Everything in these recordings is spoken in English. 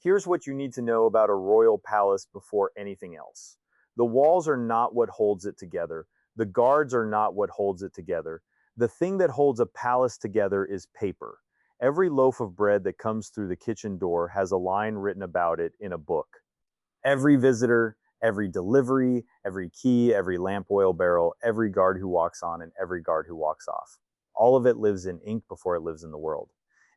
Here's what you need to know about a royal palace before anything else. The walls are not what holds it together. The guards are not what holds it together. The thing that holds a palace together is paper. Every loaf of bread that comes through the kitchen door has a line written about it in a book. Every visitor, every delivery, every key, every lamp oil barrel, every guard who walks on, and every guard who walks off. All of it lives in ink before it lives in the world.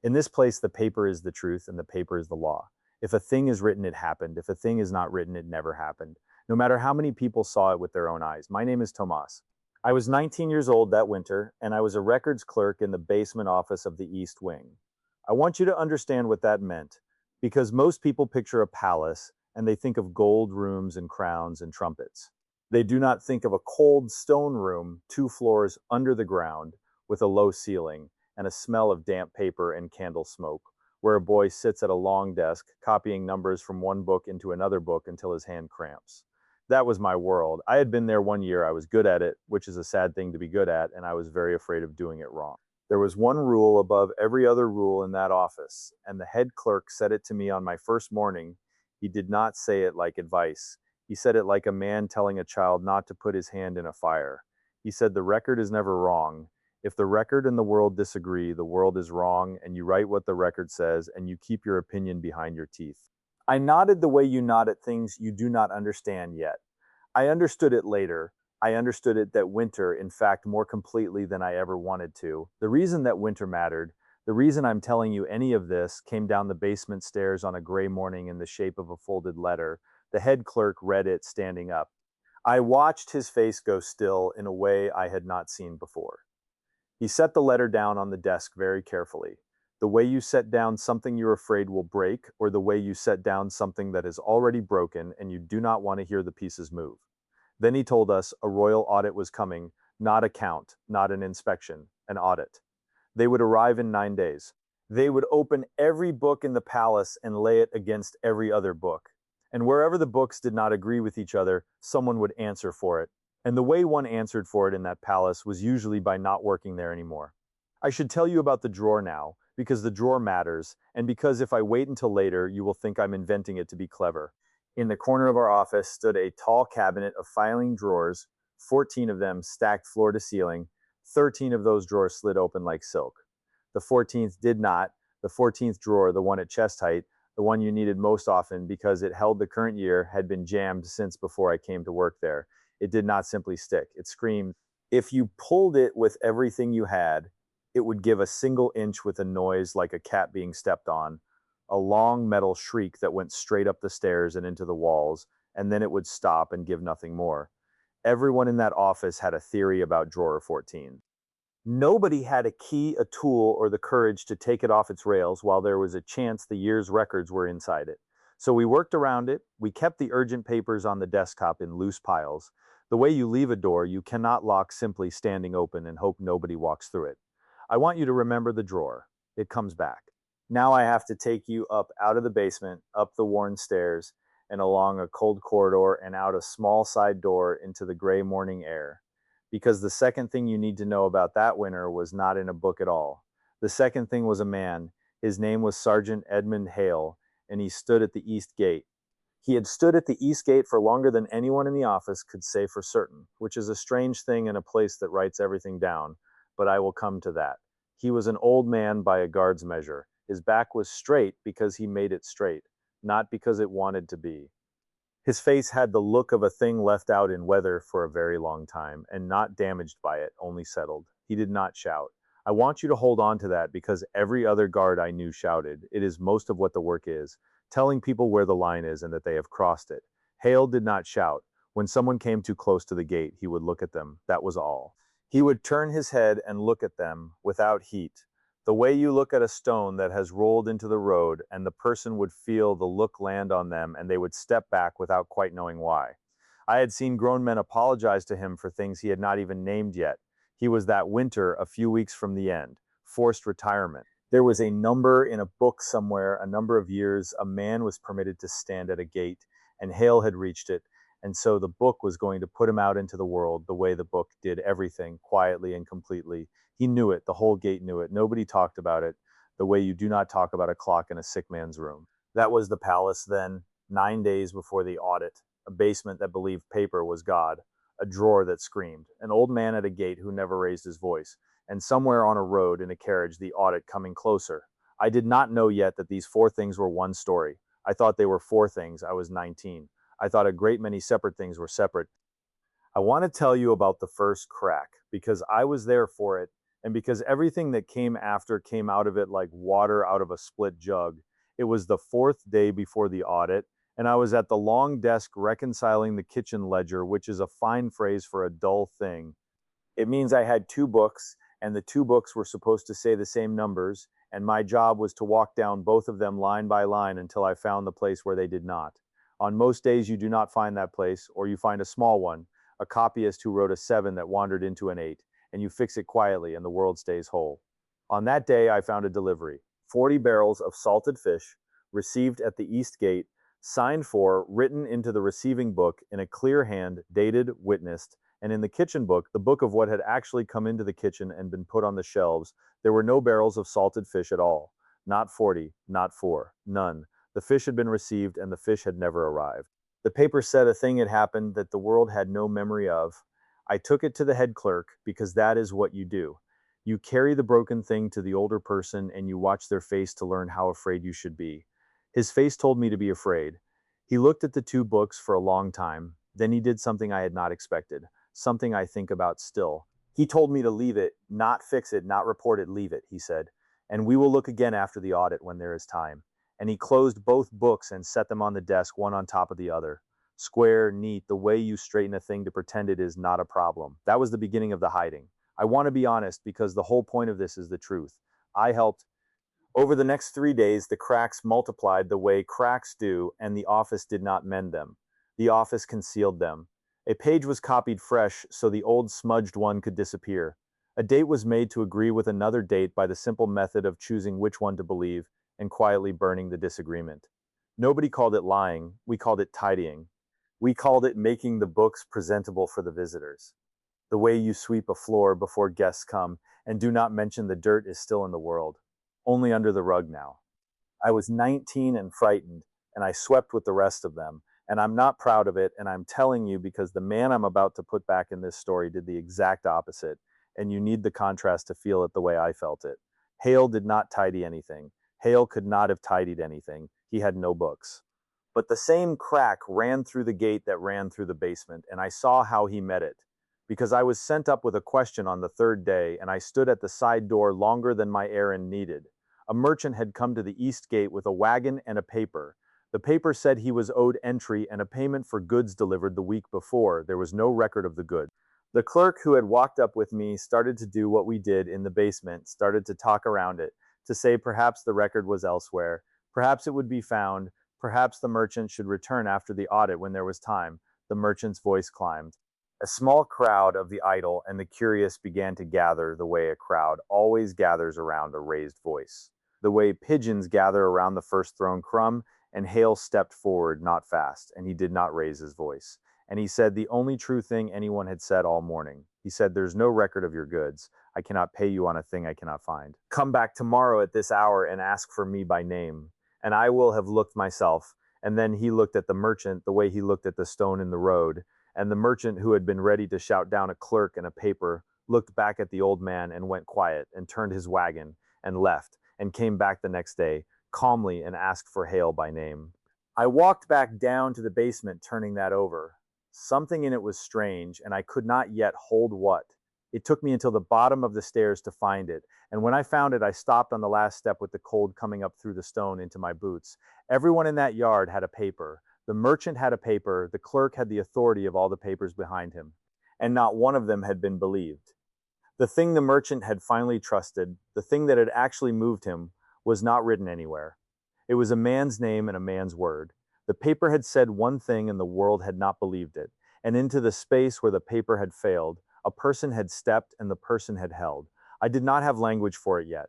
In this place, the paper is the truth and the paper is the law. If a thing is written, it happened. If a thing is not written, it never happened. No matter how many people saw it with their own eyes. My name is Tomas. I was 19 years old that winter, and I was a records clerk in the basement office of the East Wing. I want you to understand what that meant, because most people picture a palace and they think of gold rooms and crowns and trumpets. They do not think of a cold stone room 2 floors under the ground with a low ceiling and a smell of damp paper and candle smoke, where a boy sits at a long desk copying numbers from one book into another book until his hand cramps. That was my world. I had been there 1 year. I was good at it, which is a sad thing to be good at, and I was very afraid of doing it wrong. There was one rule above every other rule in that office, and the head clerk said it to me on my first morning. He did not say it like advice. He said it like a man telling a child not to put his hand in a fire. He said, "The record is never wrong. If the record and the world disagree, the world is wrong, and you write what the record says, and you keep your opinion behind your teeth." I nodded the way you nod at things you do not understand yet. I understood it later. I understood it that winter, in fact, more completely than I ever wanted to. The reason that winter mattered, the reason I'm telling you any of this, came down the basement stairs on a gray morning in the shape of a folded letter. The head clerk read it standing up. I watched his face go still in a way I had not seen before. He set the letter down on the desk very carefully. The way you set down something you're afraid will break, or the way you set down something that is already broken and you do not want to hear the pieces move. Then he told us a royal audit was coming, not a count, not an inspection, an audit. They would arrive in 9 days. They would open every book in the palace and lay it against every other book. And wherever the books did not agree with each other, someone would answer for it. And the way one answered for it in that palace was usually by not working there anymore. I should tell you about the drawer now, because the drawer matters, and because if I wait until later, you will think I'm inventing it to be clever. In the corner of our office stood a tall cabinet of filing drawers, 14 of them stacked floor to ceiling. 13 of those drawers slid open like silk. The 14th did not. The 14th drawer, the one at chest height, the one you needed most often because it held the current year, had been jammed since before I came to work there. It did not simply stick. It screamed. If you pulled it with everything you had, it would give a single inch with a noise like a cat being stepped on, a long metal shriek that went straight up the stairs and into the walls, and then it would stop and give nothing more. Everyone in that office had a theory about drawer 14. Nobody had a key, a tool, or the courage to take it off its rails while there was a chance the year's records were inside it. So we worked around it. We kept the urgent papers on the desktop in loose piles. The way you leave a door, you cannot lock simply standing open and hope nobody walks through it. I want you to remember the drawer. It comes back. Now I have to take you up out of the basement, up the worn stairs, and along a cold corridor and out a small side door into the gray morning air. Because the second thing you need to know about that winter was not in a book at all. The second thing was a man. His name was Sergeant Edmund Hale, and he stood at the East Gate. He had stood at the East Gate for longer than anyone in the office could say for certain, which is a strange thing in a place that writes everything down, but I will come to that. He was an old man by a guard's measure. His back was straight because he made it straight, not because it wanted to be. His face had the look of a thing left out in weather for a very long time, and not damaged by it, only settled. He did not shout. I want you to hold on to that because every other guard I knew shouted. It is most of what the work is, telling people where the line is and that they have crossed it. Hale did not shout. When someone came too close to the gate, he would look at them. That was all. He would turn his head and look at them without heat. The way you look at a stone that has rolled into the road, and the person would feel the look land on them and they would step back without quite knowing why. I had seen grown men apologize to him for things he had not even named yet. He was that winter a few weeks from the end, forced retirement. There was a number in a book somewhere, a number of years, a man was permitted to stand at a gate, and Hale had reached it, and so the book was going to put him out into the world the way the book did everything, quietly and completely. He knew it. The whole gate knew it. Nobody talked about it the way you do not talk about a clock in a sick man's room. That was the palace then, 9 days before the audit, a basement that believed paper was God, a drawer that screamed, an old man at a gate who never raised his voice, and somewhere on a road in a carriage the audit coming closer. I did not know yet that these four things were one story. I thought they were four things. I was 19. I thought a great many separate things were separate. I want to tell you about the first crack because I was there for it, and because everything that came after came out of it like water out of a split jug. It was the fourth day before the audit, and I was at the long desk reconciling the kitchen ledger, which is a fine phrase for a dull thing. It means I had two books, and the two books were supposed to say the same numbers, and my job was to walk down both of them line by line until I found the place where they did not. On most days, you do not find that place, or you find a small one, a copyist who wrote a 7 that wandered into an 8, and you fix it quietly, and the world stays whole. On that day, I found a delivery 40 barrels of salted fish, received at the East Gate, signed for, written into the receiving book in a clear hand, dated, witnessed, and in the kitchen book, the book of what had actually come into the kitchen and been put on the shelves, there were no barrels of salted fish at all. Not 40, not 4, none. The fish had been received and the fish had never arrived. The paper said a thing had happened that the world had no memory of. I took it to the head clerk because that is what you do. You carry the broken thing to the older person and you watch their face to learn how afraid you should be. His face told me to be afraid. He looked at the two books for a long time. Then he did something I had not expected, something I think about still. He told me to leave it, not fix it, not report it, leave it, he said. And we will look again after the audit when there is time. And he closed both books and set them on the desk, one on top of the other. Square, neat, the way you straighten a thing to pretend it is not a problem. That was the beginning of the hiding. I want to be honest because the whole point of this is the truth. I helped. Over the next 3 days, the cracks multiplied the way cracks do, and the office did not mend them. The office concealed them. A page was copied fresh so the old smudged one could disappear. A date was made to agree with another date by the simple method of choosing which one to believe and quietly burning the disagreement. Nobody called it lying, we called it tidying. We called it making the books presentable for the visitors. The way you sweep a floor before guests come, and do not mention the dirt is still in the world, only under the rug now. I was 19 and frightened, and I swept with the rest of them, and I'm not proud of it, and I'm telling you because the man I'm about to put back in this story did the exact opposite, and you need the contrast to feel it the way I felt it. Hale did not tidy anything. Hale could not have tidied anything. He had no books. But the same crack ran through the gate that ran through the basement, and I saw how he met it. Because I was sent up with a question on the third day, and I stood at the side door longer than my errand needed. A merchant had come to the east gate with a wagon and a paper. The paper said he was owed entry and a payment for goods delivered the week before. There was no record of the goods. The clerk who had walked up with me started to do what we did in the basement, started to talk around it, to say perhaps the record was elsewhere, perhaps it would be found, perhaps the merchant should return after the audit when there was time. The merchant's voice climbed. A small crowd of the idle and the curious began to gather the way a crowd always gathers around a raised voice. The way pigeons gather around the first thrown crumb, and Hale stepped forward, not fast, and he did not raise his voice. And he said the only true thing anyone had said all morning. He said, "There's no record of your goods. I cannot pay you on a thing I cannot find. Come back tomorrow at this hour and ask for me by name, and I will have looked myself." And then he looked at the merchant the way he looked at the stone in the road, and the merchant, who had been ready to shout down a clerk and a paper, looked back at the old man and went quiet and turned his wagon and left and came back the next day calmly and asked for Hale by name. I walked back down to the basement, turning that over. Something in it was strange, and I could not yet hold what. It took me until the bottom of the stairs to find it, and when I found it, I stopped on the last step with the cold coming up through the stone into my boots. Everyone in that yard had a paper. The merchant had a paper, the clerk had the authority of all the papers behind him, and not one of them had been believed. The thing the merchant had finally trusted, the thing that had actually moved him, was not written anywhere. It was a man's name and a man's word. The paper had said one thing and the world had not believed it, and into the space where the paper had failed, a person had stepped and the person had held. I did not have language for it yet.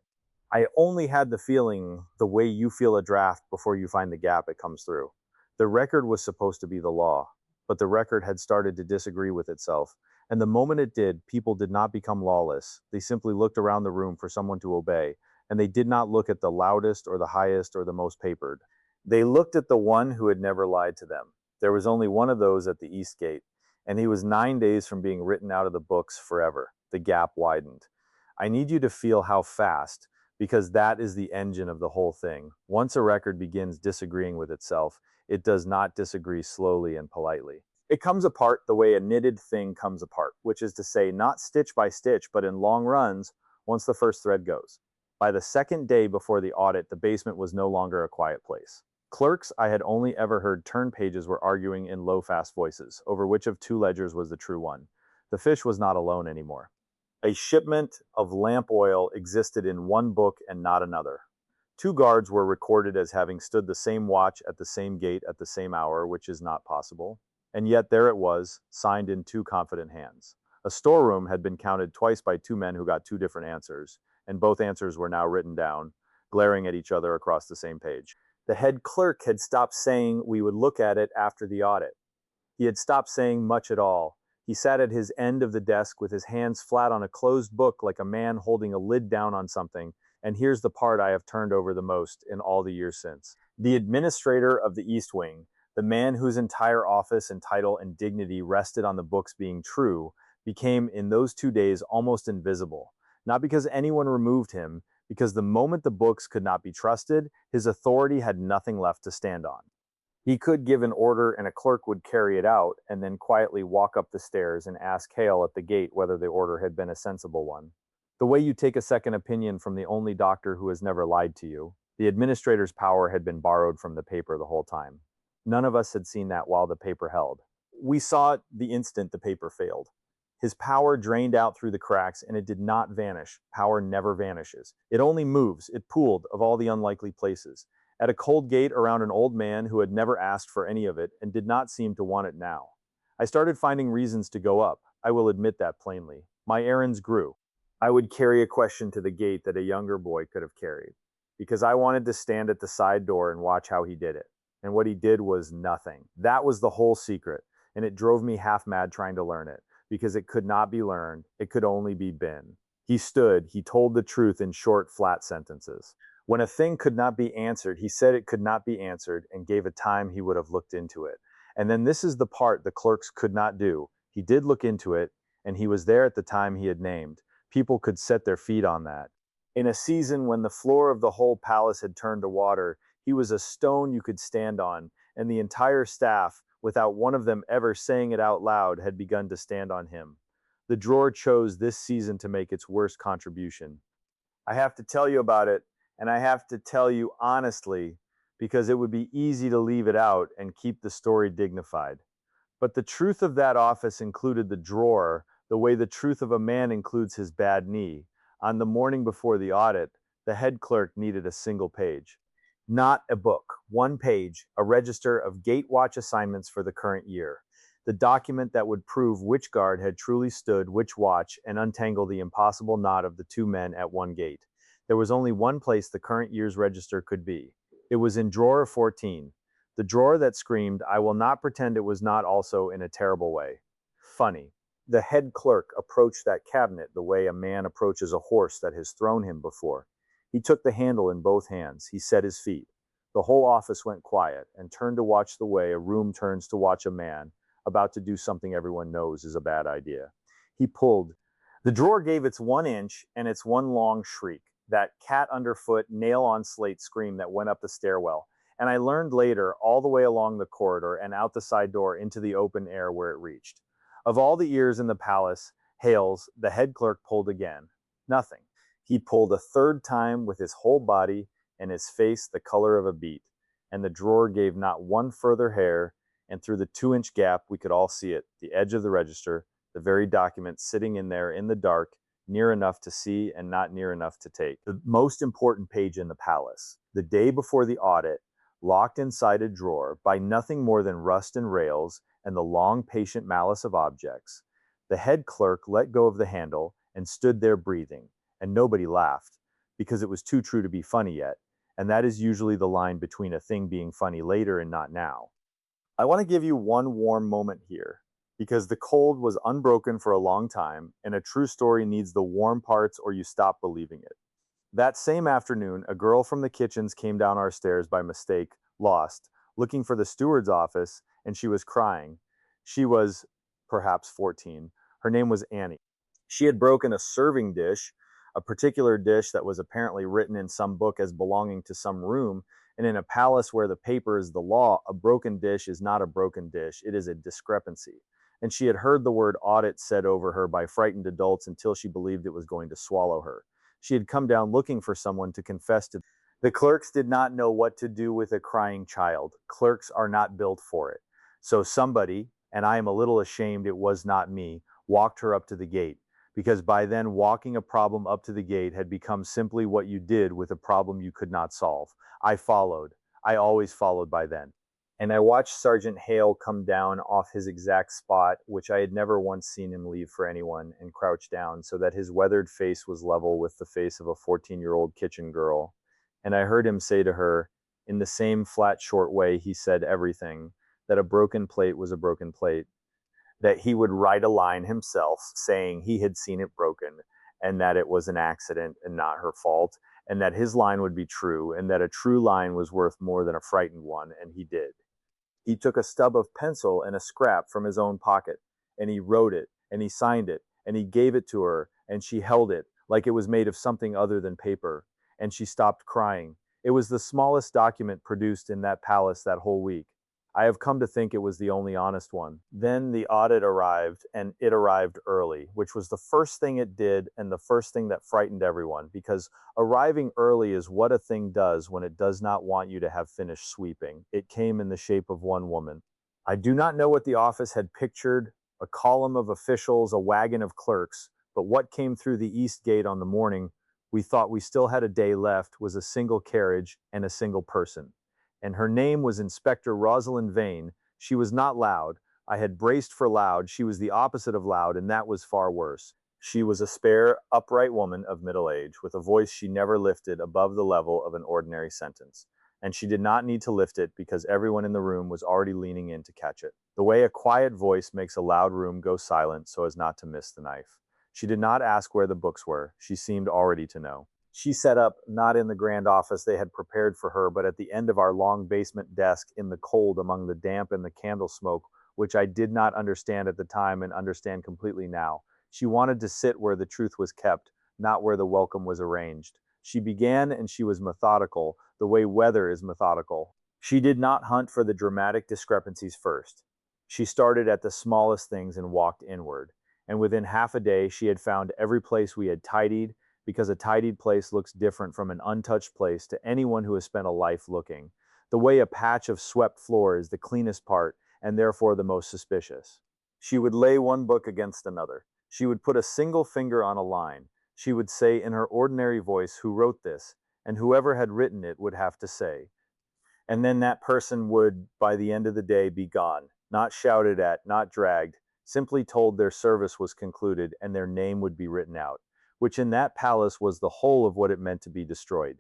I only had the feeling the way you feel a draft before you find the gap it comes through. The record was supposed to be the law, but the record had started to disagree with itself, and the moment it did, people did not become lawless. They simply looked around the room for someone to obey, and they did not look at the loudest or the highest or the most papered. They looked at the one who had never lied to them. There was only one of those at the east gate, and he was 9 days from being written out of the books forever. The gap widened. I need you to feel how fast, because that is the engine of the whole thing. Once a record begins disagreeing with itself, it does not disagree slowly and politely. It comes apart the way a knitted thing comes apart, which is to say, not stitch by stitch, but in long runs once the first thread goes. By the second day before the audit, the basement was no longer a quiet place. Clerks I had only ever heard turn pages were arguing in low, fast voices over which of two ledgers was the true one. The fish was not alone anymore. A shipment of lamp oil existed in one book and not another. Two guards were recorded as having stood the same watch at the same gate at the same hour, which is not possible. And yet there it was, signed in two confident hands. A storeroom had been counted twice by two men who got two different answers, and both answers were now written down, glaring at each other across the same page. The head clerk had stopped saying we would look at it after the audit. He had stopped saying much at all. He sat at his end of the desk with his hands flat on a closed book like a man holding a lid down on something, and here's the part I have turned over the most in all the years since. The administrator of the East Wing, the man whose entire office and title and dignity rested on the books being true, became in those 2 days almost invisible. Not because anyone removed him, because the moment the books could not be trusted, his authority had nothing left to stand on. He could give an order and a clerk would carry it out, and then quietly walk up the stairs and ask Hale at the gate whether the order had been a sensible one. The way you take a second opinion from the only doctor who has never lied to you. The administrator's power had been borrowed from the paper the whole time. None of us had seen that while the paper held. We saw it the instant the paper failed. His power drained out through the cracks, and it did not vanish. Power never vanishes. It only moves. It pooled of all the unlikely places. At a cold gate around an old man who had never asked for any of it and did not seem to want it now. I started finding reasons to go up. I will admit that plainly. My errands grew. I would carry a question to the gate that a younger boy could have carried, because I wanted to stand at the side door and watch how he did it. And what he did was nothing. That was the whole secret, and it drove me half mad trying to learn it, because it could not be learned. It could only be been. He stood, he told the truth in short, flat sentences. When a thing could not be answered, he said it could not be answered and gave a time he would have looked into it. And then this is the part the clerks could not do. He did look into it, and he was there at the time he had named. People could set their feet on that. In a season when the floor of the whole palace had turned to water, he was a stone you could stand on, and the entire staff, without one of them ever saying it out loud, had begun to stand on him. The drawer chose this season to make its worst contribution. I have to tell you about it, and I have to tell you honestly, because it would be easy to leave it out and keep the story dignified. But the truth of that office included the drawer, the way the truth of a man includes his bad knee. On the morning before the audit, the head clerk needed a single page. Not a book, one page, a register of gate watch assignments for the current year. The document that would prove which guard had truly stood which watch and untangle the impossible knot of the two men at one gate. There was only one place the current year's register could be. It was in drawer 14. The drawer that screamed, I will not pretend it was not also in a terrible way. Funny. The head clerk approached that cabinet the way a man approaches a horse that has thrown him before. He took the handle in both hands. He set his feet. The whole office went quiet and turned to watch the way a room turns to watch a man about to do something everyone knows is a bad idea. He pulled. The drawer gave its 1 inch and its one long shriek, that cat underfoot, nail on slate scream that went up the stairwell. And I learned later, all the way along the corridor and out the side door into the open air where it reached. Of all the ears in the palace, Hale's, the head clerk pulled again. Nothing. He pulled a third time with his whole body and his face the color of a beet. And the drawer gave not one further hair, and through the 2-inch gap we could all see it, the edge of the register, the very document sitting in there in the dark, near enough to see and not near enough to take. The most important page in the palace, the day before the audit, locked inside a drawer by nothing more than rust and rails and the long patient malice of objects. The head clerk let go of the handle and stood there breathing, and nobody laughed, because it was too true to be funny yet, and that is usually the line between a thing being funny later and not now. I want to give you one warm moment here, because the cold was unbroken for a long time, and a true story needs the warm parts or you stop believing it. That same afternoon, a girl from the kitchens came down our stairs by mistake, lost, looking for the steward's office, and she was crying. She was perhaps 14. Her name was Annie. She had broken a serving dish, a particular dish that was apparently written in some book as belonging to some room, and in a palace where the paper is the law, a broken dish is not a broken dish, it is a discrepancy. And she had heard the word audit said over her by frightened adults until she believed it was going to swallow her. She had come down looking for someone to confess to. The clerks did not know what to do with a crying child. Clerks are not built for it. So somebody, and I am a little ashamed it was not me, walked her up to the gate, because by then walking a problem up to the gate had become simply what you did with a problem you could not solve. I followed. I always followed by then. And I watched Sergeant Hale come down off his exact spot, which I had never once seen him leave for anyone, and crouch down so that his weathered face was level with the face of a 14-year-old kitchen girl. And I heard him say to her, in the same flat, short way he said everything, that a broken plate was a broken plate, that he would write a line himself saying he had seen it broken, and that it was an accident and not her fault, and that his line would be true, and that a true line was worth more than a frightened one, and he did. He took a stub of pencil and a scrap from his own pocket, and he wrote it, and he signed it, and he gave it to her, and she held it like it was made of something other than paper, and she stopped crying. It was the smallest document produced in that palace that whole week. I have come to think it was the only honest one. Then the audit arrived, and it arrived early, which was the first thing it did and the first thing that frightened everyone, because arriving early is what a thing does when it does not want you to have finished sweeping. It came in the shape of one woman. I do not know what the office had pictured, a column of officials, a wagon of clerks, but what came through the east gate on the morning we thought we still had a day left was a single carriage and a single person. And her name was Inspector Rosalind Vane. She was not loud. I had braced for loud. She was the opposite of loud, and that was far worse. She was a spare, upright woman of middle age, with a voice she never lifted above the level of an ordinary sentence. And she did not need to lift it because everyone in the room was already leaning in to catch it. The way a quiet voice makes a loud room go silent so as not to miss the knife. She did not ask where the books were. She seemed already to know. She sat up, not in the grand office they had prepared for her, but at the end of our long basement desk in the cold among the damp and the candle smoke, which I did not understand at the time and understand completely now. She wanted to sit where the truth was kept, not where the welcome was arranged. She began and she was methodical, the way weather is methodical. She did not hunt for the dramatic discrepancies first. She started at the smallest things and walked inward. And within half a day she had found every place we had tidied, because a tidied place looks different from an untouched place to anyone who has spent a life looking. The way a patch of swept floor is the cleanest part, and therefore the most suspicious. She would lay one book against another. She would put a single finger on a line. She would say in her ordinary voice who wrote this, and whoever had written it would have to say. And then that person would, by the end of the day, be gone, not shouted at, not dragged, simply told their service was concluded and their name would be written out, which in that palace was the whole of what it meant to be destroyed.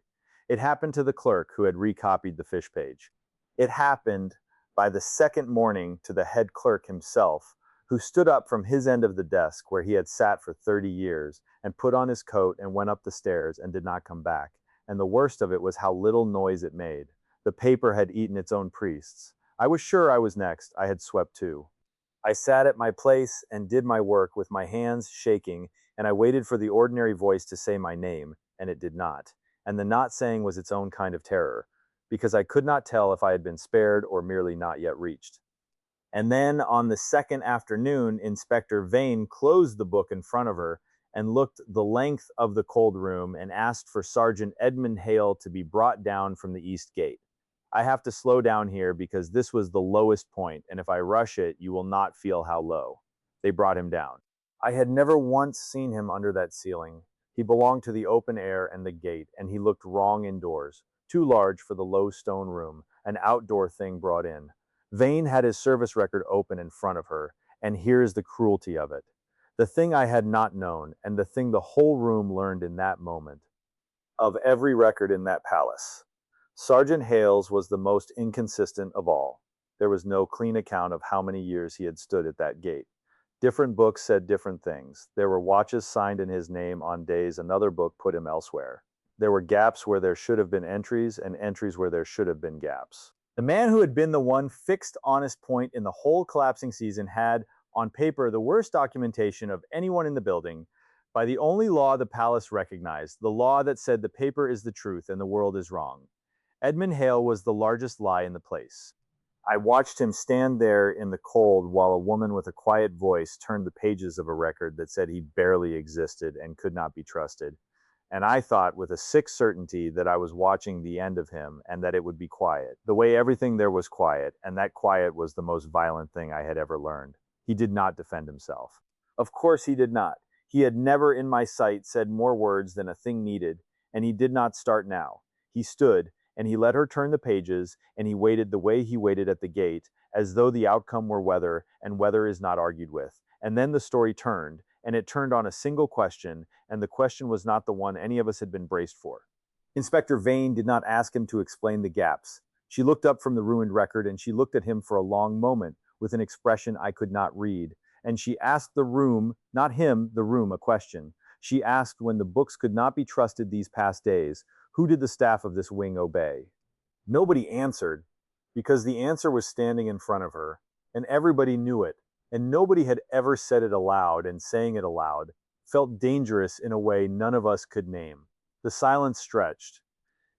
It happened to the clerk who had recopied the fish page. It happened by the second morning to the head clerk himself, who stood up from his end of the desk where he had sat for 30 years and put on his coat and went up the stairs and did not come back. And the worst of it was how little noise it made. The paper had eaten its own priests. I was sure I was next. I had swept too. I sat at my place and did my work with my hands shaking, and I waited for the ordinary voice to say my name, and it did not. And the not saying was its own kind of terror, because I could not tell if I had been spared or merely not yet reached. And then on the second afternoon, Inspector Vane closed the book in front of her and looked the length of the cold room and asked for Sergeant Edmund Hale to be brought down from the east gate. I have to slow down here because this was the lowest point, and if I rush it, you will not feel how low. They brought him down. I had never once seen him under that ceiling. He belonged to the open air and the gate, and he looked wrong indoors, too large for the low stone room, an outdoor thing brought in. Vane had his service record open in front of her, and here's the cruelty of it. The thing I had not known, and the thing the whole room learned in that moment. Of every record in that palace, Sergeant Hale's was the most inconsistent of all. There was no clean account of how many years he had stood at that gate. Different books said different things. There were watches signed in his name on days another book put him elsewhere. There were gaps where there should have been entries and entries where there should have been gaps. The man who had been the one fixed honest point in the whole collapsing season had, on paper, the worst documentation of anyone in the building, by the only law the palace recognized, the law that said the paper is the truth and the world is wrong. Edmund Hale was the largest lie in the place. I watched him stand there in the cold while a woman with a quiet voice turned the pages of a record that said he barely existed and could not be trusted. And I thought with a sick certainty that I was watching the end of him and that it would be quiet, the way everything there was quiet, and that quiet was the most violent thing I had ever learned. He did not defend himself. Of course he did not. He had never in my sight said more words than a thing needed, and he did not start now. He stood, and he let her turn the pages, and he waited the way he waited at the gate, as though the outcome were weather, and weather is not argued with. And then the story turned, and it turned on a single question, and the question was not the one any of us had been braced for. Inspector Vane did not ask him to explain the gaps. She looked up from the ruined record, and she looked at him for a long moment, with an expression I could not read. And she asked the room, not him, the room, a question. She asked, when the books could not be trusted these past days, who did the staff of this wing obey? Nobody answered, because the answer was standing in front of her, and everybody knew it, and nobody had ever said it aloud, and saying it aloud felt dangerous in a way none of us could name. The silence stretched,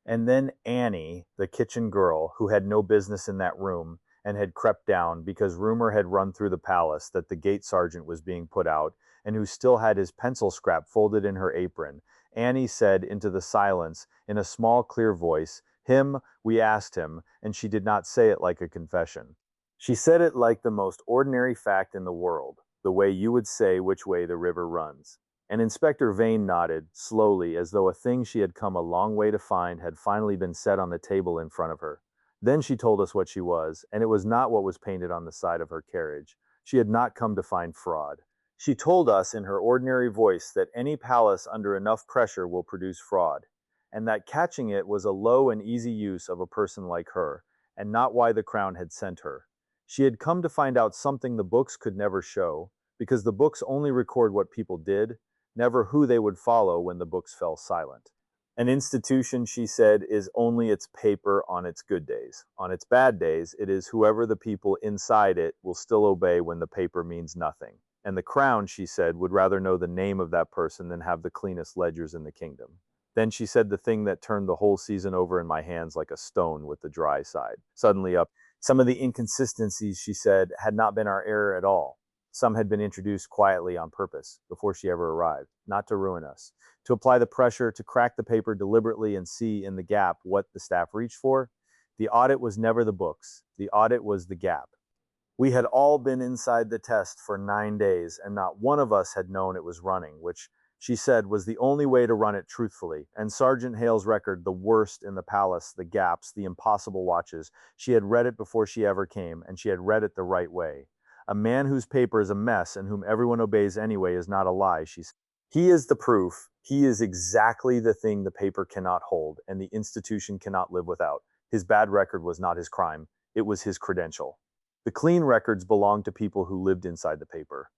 and then Annie, the kitchen girl, who had no business in that room, and had crept down because rumor had run through the palace that the gate sergeant was being put out, and who still had his pencil scrap folded in her apron, Annie said into the silence, in a small, clear voice, "Him, we asked him," and she did not say it like a confession. She said it like the most ordinary fact in the world, the way you would say which way the river runs. And Inspector Vane nodded, slowly, as though a thing she had come a long way to find had finally been set on the table in front of her. Then she told us what she was, and it was not what was painted on the side of her carriage. She had not come to find fraud. She told us in her ordinary voice that any palace under enough pressure will produce fraud, and that catching it was a low and easy use of a person like her, and not why the crown had sent her. She had come to find out something the books could never show, because the books only record what people did, never who they would follow when the books fell silent. An institution, she said, is only its paper on its good days. On its bad days, it is whoever the people inside it will still obey when the paper means nothing. And the crown, she said, would rather know the name of that person than have the cleanest ledgers in the kingdom. Then she said the thing that turned the whole season over in my hands like a stone with the dry side. Suddenly up, some of the inconsistencies, she said, had not been our error at all. Some had been introduced quietly on purpose, before she ever arrived, not to ruin us, to apply the pressure, to crack the paper deliberately and see in the gap what the staff reached for. The audit was never the books. The audit was the gap. We had all been inside the test for 9 days, and not one of us had known it was running, which she said was the only way to run it truthfully. And Sergeant Hale's record, the worst in the palace, the gaps, the impossible watches, she had read it before she ever came, and she had read it the right way. A man whose paper is a mess and whom everyone obeys anyway is not a lie, she said. He is the proof. He is exactly the thing the paper cannot hold and the institution cannot live without. His bad record was not his crime. It was his credential. The clean records belonged to people who lived inside the paper.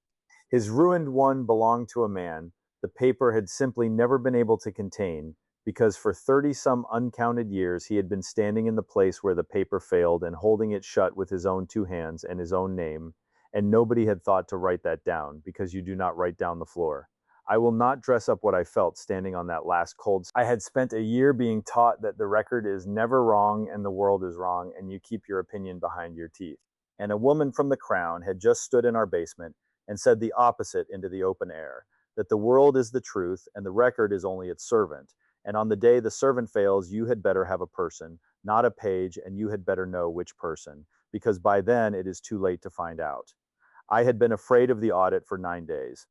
His ruined one belonged to a man the paper had simply never been able to contain, because for 30-some uncounted years he had been standing in the place where the paper failed and holding it shut with his own 2 hands and his own name, and nobody had thought to write that down, because you do not write down the floor. I will not dress up what I felt standing on that last cold. I had spent a year being taught that the record is never wrong and the world is wrong, and you keep your opinion behind your teeth. And a woman from the Crown had just stood in our basement and said the opposite into the open air, that the world is the truth and the record is only its servant, and on the day the servant fails, you had better have a person, not a page, and you had better know which person, because by then it is too late to find out. I had been afraid of the audit for 9 days.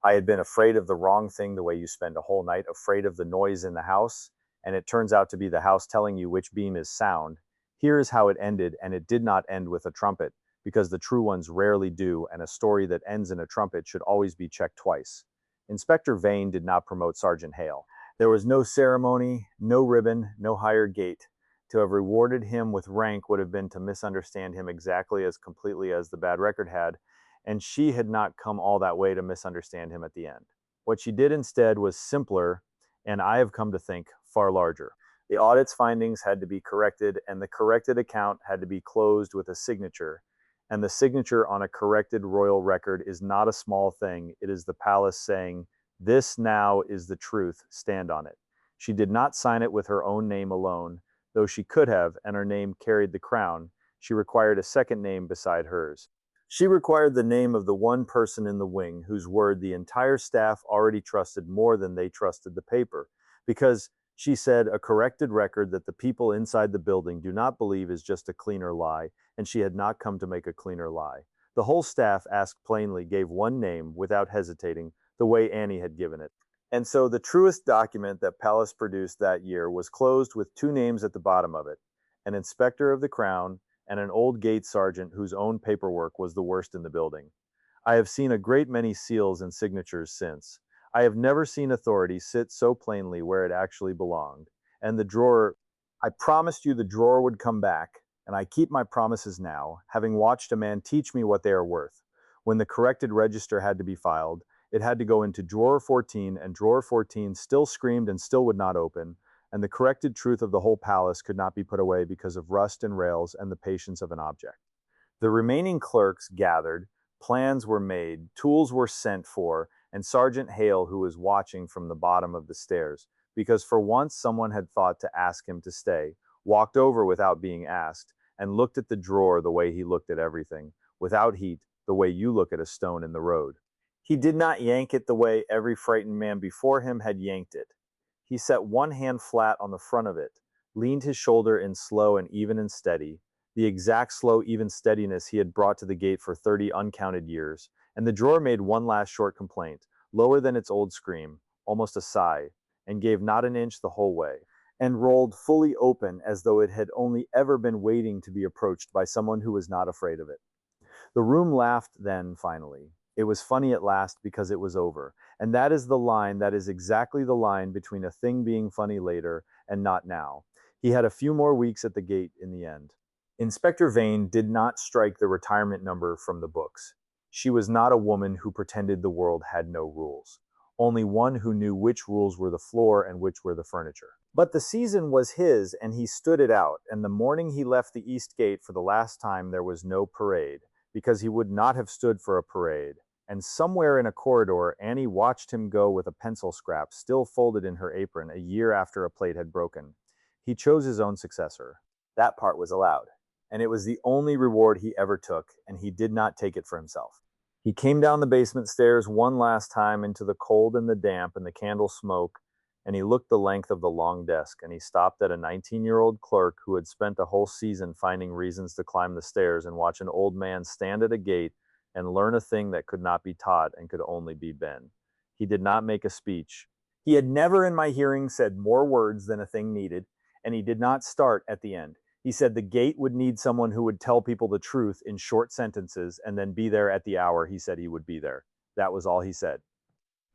I had been afraid of the wrong thing the way you spend a whole night afraid of the noise in the house, and it turns out to be the house telling you which beam is sound. Here is how it ended, and it did not end with a trumpet, because the true ones rarely do, and a story that ends in a trumpet should always be checked twice. Inspector Vane did not promote Sergeant Hale. There was no ceremony, no ribbon, no higher gate. To have rewarded him with rank would have been to misunderstand him exactly as completely as the bad record had, and she had not come all that way to misunderstand him at the end. What she did instead was simpler, and I have come to think, far larger. The audit's findings had to be corrected, and the corrected account had to be closed with a signature. And the signature on a corrected royal record is not a small thing. It is the palace saying, "This now is the truth, stand on it." She did not sign it with her own name alone, though she could have, and her name carried the crown. She required a second name beside hers. She required the name of the one person in the wing whose word the entire staff already trusted more than they trusted the paper, because she said a corrected record that the people inside the building do not believe is just a cleaner lie, and she had not come to make a cleaner lie. The whole staff, asked plainly, gave one name without hesitating, the way Annie had given it. And so the truest document that Palace produced that year was closed with two names at the bottom of it, an inspector of the crown and an old gate sergeant whose own paperwork was the worst in the building. I have seen a great many seals and signatures since. I have never seen authority sit so plainly where it actually belonged. And the drawer, I promised you the drawer would come back, and I keep my promises now, having watched a man teach me what they are worth. When the corrected register had to be filed, it had to go into drawer 14, and drawer 14 still screamed and still would not open, and the corrected truth of the whole palace could not be put away because of rust and rails and the patience of an object. The remaining clerks gathered, plans were made, tools were sent for, and Sergeant Hale, who was watching from the bottom of the stairs, because for once someone had thought to ask him to stay, walked over without being asked, and looked at the drawer the way he looked at everything, without heat, the way you look at a stone in the road. He did not yank it the way every frightened man before him had yanked it. He set one hand flat on the front of it, leaned his shoulder in slow and even and steady, the exact slow, even steadiness he had brought to the gate for 30 uncounted years, and the drawer made one last short complaint, lower than its old scream, almost a sigh, and gave not an inch the whole way, and rolled fully open as though it had only ever been waiting to be approached by someone who was not afraid of it. The room laughed then, finally. It was funny at last because it was over, and that is the line, that is exactly the line between a thing being funny later and not now. He had a few more weeks at the gate in the end. Inspector Vane did not strike the retirement number from the books. She was not a woman who pretended the world had no rules, only one who knew which rules were the floor and which were the furniture. But the season was his, and he stood it out, and the morning he left the East Gate for the last time there was no parade, because he would not have stood for a parade. And somewhere in a corridor, Annie watched him go with a pencil scrap still folded in her apron a year after a plate had broken. He chose his own successor. That part was allowed. And it was the only reward he ever took, and he did not take it for himself. He came down the basement stairs one last time into the cold and the damp and the candle smoke, and he looked the length of the long desk, and he stopped at a 19-year-old clerk who had spent a whole season finding reasons to climb the stairs and watch an old man stand at a gate and learn a thing that could not be taught and could only be been. He did not make a speech. He had never in my hearing said more words than a thing needed, and he did not start at the end. He said the gate would need someone who would tell people the truth in short sentences and then be there at the hour he said he would be there. That was all he said.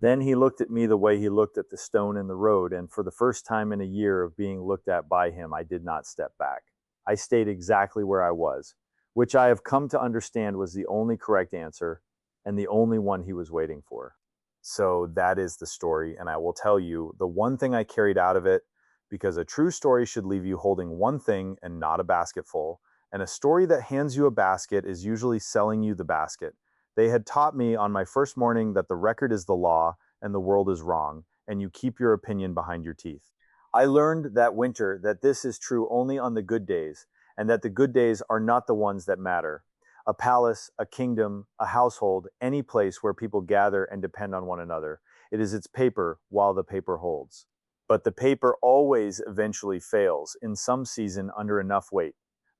Then he looked at me the way he looked at the stone in the road, and for the first time in a year of being looked at by him, I did not step back. I stayed exactly where I was, which I have come to understand was the only correct answer and the only one he was waiting for. So that is the story, and I will tell you the one thing I carried out of it, because a true story should leave you holding one thing and not a basket full, and a story that hands you a basket is usually selling you the basket. They had taught me on my first morning that the record is the law and the world is wrong, and you keep your opinion behind your teeth. I learned that winter that this is true only on the good days, and that the good days are not the ones that matter. A palace, a kingdom, a household, any place where people gather and depend on one another. It is its paper while the paper holds. But the paper always eventually fails in some season under enough weight,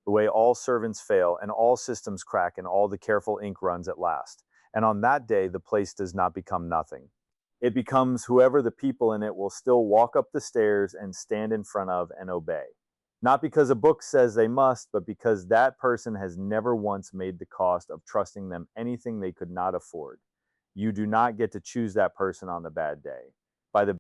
the way all servants fail and all systems crack and all the careful ink runs at last. And on that day, the place does not become nothing. It becomes whoever the people in it will still walk up the stairs and stand in front of and obey. Not because a book says they must, but because that person has never once made the cost of trusting them anything they could not afford. You do not get to choose that person on the bad day. By the